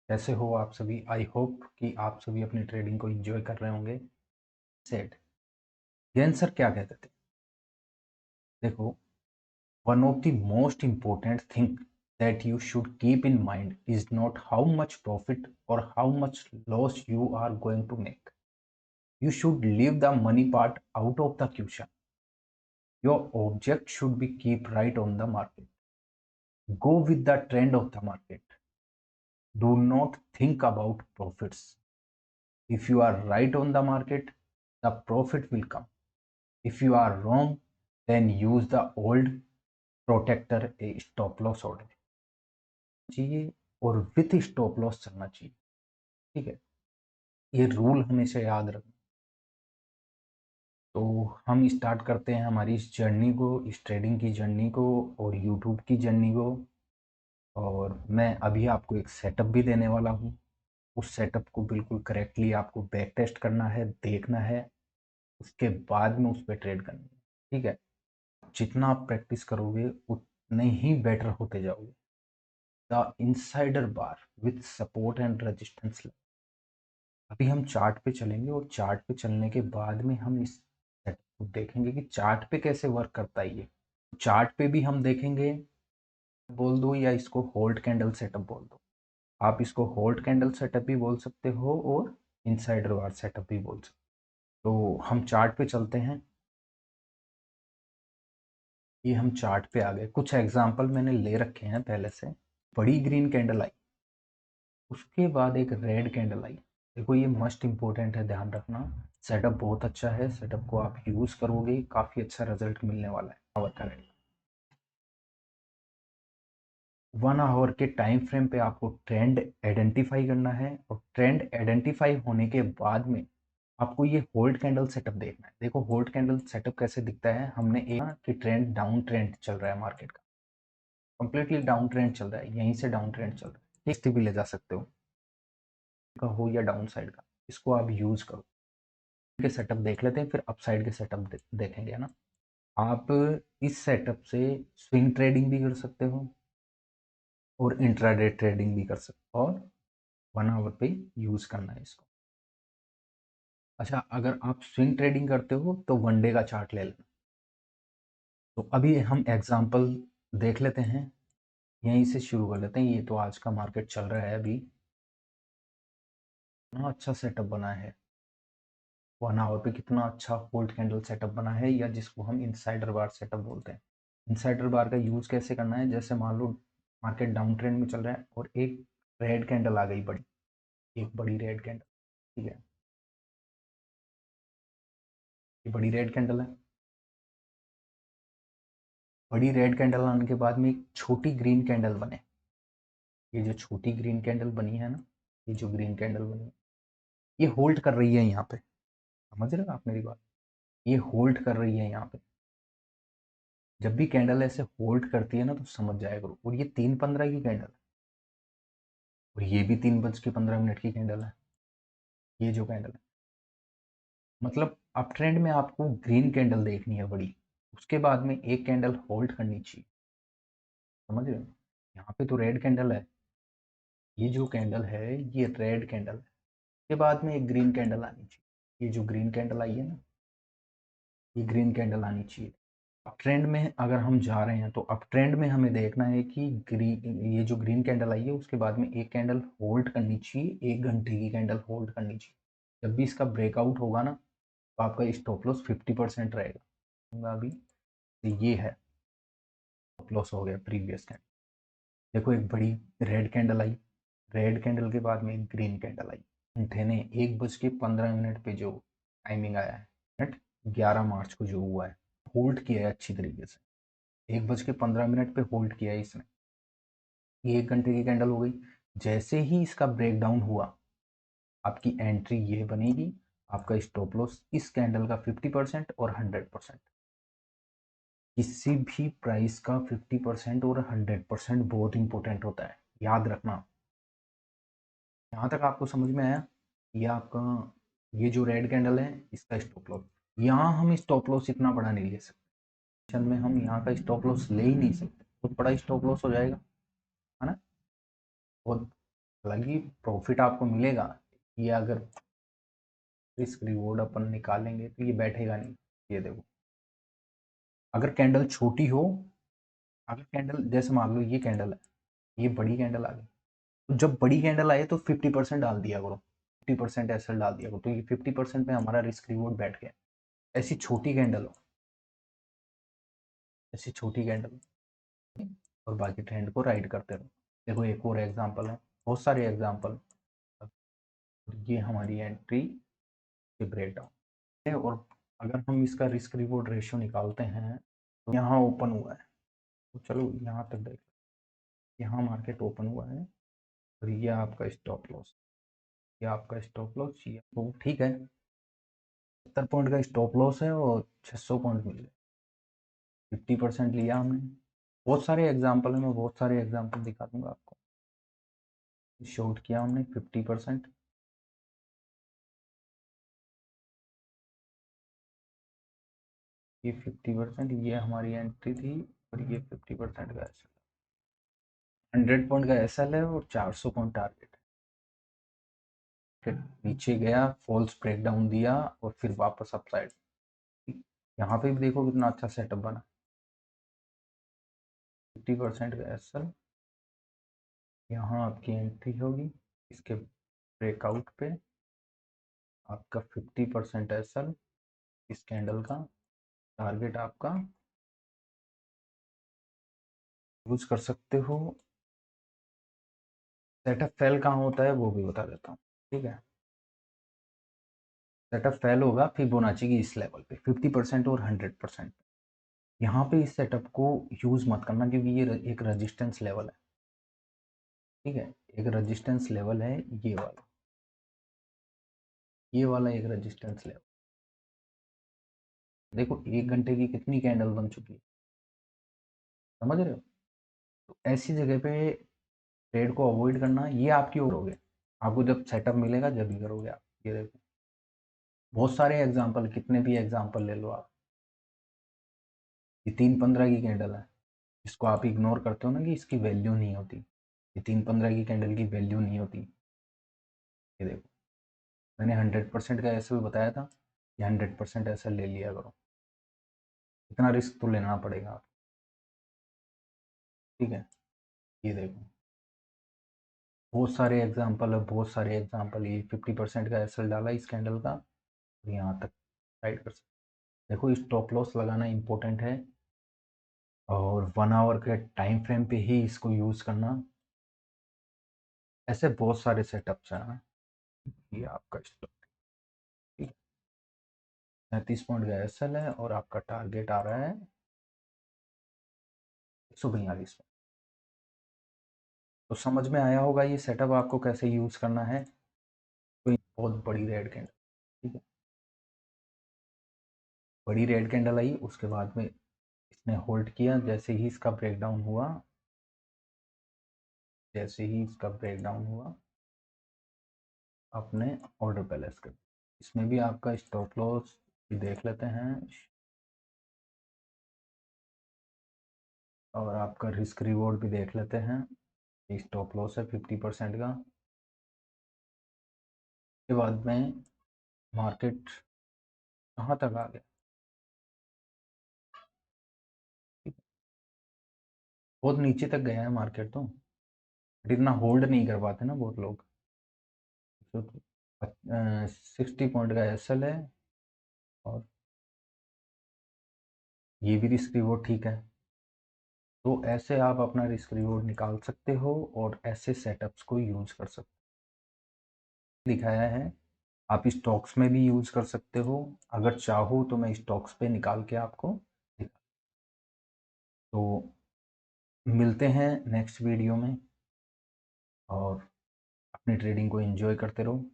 कैसे हो आप सभी। आई होप कि आप सभी अपनी ट्रेडिंग को एंजॉय कर रहे होंगे। सेड जैन सर क्या कहते थे, देखो, one of the most important thing that you should keep in mind is not how much profit और how much loss you are going to make. You should leave the money part out of the question. Your object should be keep right on the market. Go with the trend of the market. Do not think about profits. If you are right on the market, the profit will come. If you are wrong, then use the old protector a stop loss order चाहिए और with stop loss चलना चाहिए। ठीक है, ये rule हमेशा याद रखना। तो हम स्टार्ट करते हैं हमारी इस जर्नी को, इस ट्रेडिंग की जर्नी को और यूट्यूब की जर्नी को। और मैं अभी आपको एक सेटअप भी देने वाला हूँ। उस सेटअप को बिल्कुल करेक्टली आपको बैक टेस्ट करना है, देखना है, उसके बाद में उस पर ट्रेड करनी है। ठीक है, जितना आप प्रैक्टिस करोगे उतने ही बेटर होते जाओगे। The insider bar with support and resistance. अभी हम चार्ट पे चलेंगे और चार्ट पे चलने के बाद में हम इस सेटअप को देखेंगे कि चार्ट पे कैसे वर्क करता है। ये चार्ट पे भी हम देखेंगे, बोल दो या इसको होल्ड कैंडल सेटअप बोल दो। आप इसको होल्ड कैंडल सेटअप भी बोल सकते हो और इनसाइडर बार सेटअप भी बोल सकते हो। तो हम चार्ट पे चलते हैं। ये हम चार्ट पे आ गए, कुछ एग्जांपल मैंने ले रखे हैं पहले से। बड़ी ग्रीन कैंडल आई, उसके बाद एक रेड कैंडल आई। देखो ये मस्ट इम्पोर्टेंट है, ध्यान रखना। सेटअप बहुत अच्छा है, सेटअप को आप यूज करोगे काफी अच्छा रिजल्ट मिलने वाला है। आवर का रेट 1 आवर के टाइम फ्रेम पे आपको ट्रेंड आइडेंटिफाई करना है और ट्रेंड आइडेंटिफाई होने के बाद में आपको ये होल्ड कैंडल सेटअप देखना है। देखो होल्ड कैंडल सेटअप कैसे दिखता है। हमने एक कि ट्रेंड डाउन ट्रेंड चल रहा है, मार्केट का कंप्लीटली डाउन ट्रेंड चल रहा है, यहीं से डाउन ट्रेंड चल रहा है। किस्त भी ले जा सकते हो का हो या डाउन साइड का, इसको आप यूज करो। के सेटअप देख लेते हैं, फिर अपसाइड के सेटअप देखेंगे, है ना। आप इस सेटअप से स्विंग ट्रेडिंग भी कर सकते हो और इंट्राडे ट्रेडिंग भी कर सकते हो और 1 आवर पे यूज करना है इसको। अच्छा, अगर आप स्विंग ट्रेडिंग करते हो तो 1 डे का चार्ट ले लेना। तो अभी हम एग्जांपल देख लेते हैं, यहीं से शुरू कर लेते हैं। ये तो आज का मार्केट चल रहा है अभी, कितना अच्छा सेटअप बना है। 1 आवर पे कितना अच्छा होल्ड कैंडल सेटअप बना है, या जिसको हम इनसाइडर बार सेटअप बोलते हैं। इनसाइडर बार का यूज कैसे करना है, जैसे मान लो मार्केट डाउन ट्रेंड में चल रहा है और एक रेड कैंडल आ गई बड़ी, एक बड़ी रेड कैंडल। ठीक है, ये बड़ी रेड कैंडल है। बड़ी रेड कैंडल आने के बाद में एक छोटी ग्रीन कैंडल बने। ये जो छोटी ग्रीन कैंडल बनी है ना, ये जो ग्रीन कैंडल बनी है, ये होल्ड कर रही है यहाँ पे। समझ रहे हो आप मेरी बात, ये होल्ड कर रही है यहाँ पे। जब भी कैंडल ऐसे होल्ड करती है ना तो समझ जाया करो। और ये 3:15 की कैंडल है और ये भी 3:15 की कैंडल है। ये जो कैंडल है, मतलब अप ट्रेंड में आपको ग्रीन कैंडल देखनी है बड़ी, उसके बाद में एक कैंडल होल्ड करनी चाहिए। समझ रहे हो, यहाँ पे तो रेड कैंडल है, ये जो कैंडल है ये रेड कैंडल है, के बाद में एक ग्रीन कैंडल आनी चाहिए। ये जो ग्रीन कैंडल आई है ना, ये ग्रीन कैंडल आनी चाहिए। अप ट्रेंड में अगर हम जा रहे हैं तो अप ट्रेंड में हमें देखना है कि ग्रीन, ये जो ग्रीन कैंडल आई है उसके बाद में एक कैंडल होल्ड करनी चाहिए, 1 घंटे की कैंडल होल्ड करनी चाहिए। जब भी इसका ब्रेकआउट होगा ना तो आपका स्टॉप लॉस 50% रहेगा। अभी तो ये है, स्टॉप लॉस हो गया प्रीवियस कैंडल। देखो एक बड़ी रेड कैंडल आई, रेड कैंडल के बाद में एक ग्रीन कैंडल आई। घंटे ने 1:15 पे जो टाइमिंग आया है, मिनट 11 मार्च को जो हुआ है, होल्ड किया है अच्छी तरीके से। 1:15 पे होल्ड किया है इसने, ये 1 घंटे की कैंडल हो गई। जैसे ही इसका ब्रेकडाउन हुआ आपकी एंट्री ये बनेगी, आपका स्टॉप लॉस इस कैंडल का 50% और 100%। किसी भी प्राइस का 50% और 100% बहुत इंपॉर्टेंट होता है, याद रखना। यहाँ तक आपको समझ में आया। ये आपका, ये जो रेड कैंडल है इसका स्टॉप लॉस, यहाँ हम स्टॉप लॉस इतना बड़ा नहीं ले सकते में, हम यहाँ का स्टॉप लॉस ले ही नहीं सकते, बहुत बड़ा स्टॉप लॉस हो जाएगा, है ना। बहुत हालांकि प्रॉफिट आपको मिलेगा, ये अगर रिस्क रिवॉर्ड अपन निकालेंगे तो ये बैठेगा नहीं। ये देखो, अगर कैंडल छोटी हो, अगर कैंडल जैसे मान लो ये कैंडल है, ये बड़ी कैंडल आ गई, तो जब बड़ी कैंडल आए तो 50% डाल दिया करो, 50% एसएल डाल दिया करो, तो ये 50% में हमारा रिस्क रिवॉर्ड बैठ गया। ऐसी छोटी कैंडल हो, ऐसी छोटी कैंडल, और बाकी ट्रेंड को राइड करते रहो। देखो एक और एग्जांपल है, बहुत सारे एग्जांपल। ये हमारी एंट्री के ब्रेकडाउन है, और अगर हम इसका रिस्क रिवॉर्ड रेशियो निकालते हैं तो यहाँ ओपन हुआ है, तो चलो यहाँ तक देख, यहाँ मार्केट ओपन हुआ है, और ये आपका स्टॉप लॉस, ये आपका स्टॉप लॉस, ये तो ठीक है, 70 पॉइंट का स्टॉप लॉस है और 600 पॉइंट मिल गए, 50% लिया हमने। बहुत सारे एग्जाम्पल है, मैं बहुत सारे एग्जाम्पल दिखा दूंगा आपको। शॉर्ट किया हमने 50%, ये 50%, ये हमारी एंट्री थी, और ये 50% का एस एल, 100 पॉइंट का एस एल है और 400 पॉइंट टारगेट है। फिर नीचे गया, फॉल्स ब्रेकडाउन दिया, और फिर वापस अपसाइड। यहाँ पे भी देखो कितना अच्छा सेटअप बना, 50% का एस एल, यहाँ आपकी एंट्री होगी, इसके ब्रेकआउट पे आपका 50% एस एल, इस कैंडल का टारगेट आपका यूज कर सकते हो। सेटअप फेल कहाँ होता है वो भी बता देता हूँ, ठीक है। सेटअप फेल होगा फिबोनाची की इस लेवल पे 50% और 100%। यहाँ पे इस सेटअप को यूज मत करना, क्योंकि ये एक रेजिस्टेंस लेवल है, ठीक है, एक रेजिस्टेंस लेवल है, ये वाला, ये वाला एक रेजिस्टेंस लेवल। देखो 1 घंटे की कितनी कैंडल बन चुकी है, समझ रहे हो। तो ऐसी जगह पे ट्रेड को अवॉइड करना, ये आपकी ओर हो गया, आपको जब सेटअप मिलेगा जब ही करोगे आप। ये देखो बहुत सारे एग्जाम्पल, कितने भी एग्जाम्पल ले लो आप, ये 3:15 की कैंडल है, इसको आप इग्नोर करते हो ना कि इसकी वैल्यू नहीं होती, ये 3:15 की कैंडल की वैल्यू नहीं होती। ये देखो मैंने 100% का ऐसे भी बताया था, ये 100% ऐसा ले लिया करो, इतना रिस्क तो लेना पड़ेगा आप, ठीक है। ये देखो बहुत सारे एग्जाम्पल है, बहुत सारे एग्जाम्पल, ये 50% का एसएल डाला इस कैंडल का, और यहाँ तक राइड कर सकते। देखो स्टॉप लॉस लगाना इंपॉर्टेंट है, और 1 आवर के टाइम फ्रेम पे ही इसको यूज़ करना। ऐसे बहुत सारे सेटअप्स हैं। ये आपका स्टॉप, ठीक है, 37 पॉइंट का एसएल है, और आपका टारगेट आ रहा है 142 में। तो समझ में आया होगा ये सेटअप आपको कैसे यूज़ करना है। कोई बहुत बड़ी रेड कैंडल, ठीक है, बड़ी रेड कैंडल आई, उसके बाद में इसने होल्ड किया, जैसे ही इसका ब्रेकडाउन हुआ, जैसे ही इसका ब्रेकडाउन हुआ, आपने ऑर्डर प्लेस कर, इसमें भी आपका स्टॉप लॉस भी देख लेते हैं, और आपका रिस्क रिवॉर्ड भी देख लेते हैं। ये स्टॉप लॉस है 50% का। के बाद में मार्केट कहाँ तक आ गया, बहुत नीचे तक गया है मार्केट, तो इतना होल्ड नहीं कर पाते ना बहुत लोग। तो 60 पॉइंट का एसएल है, और ये भी रिस्क रिवॉर्ड ठीक है। तो ऐसे आप अपना रिस्क रिवॉर्ड निकाल सकते हो, और ऐसे सेटअप्स को यूज कर सकते हो, दिखाया है। आप स्टॉक्स में भी यूज कर सकते हो, अगर चाहो तो मैं स्टॉक्स पे निकाल के आपको तो मिलते हैं नेक्स्ट वीडियो में, और अपनी ट्रेडिंग को एंजॉय करते रहो।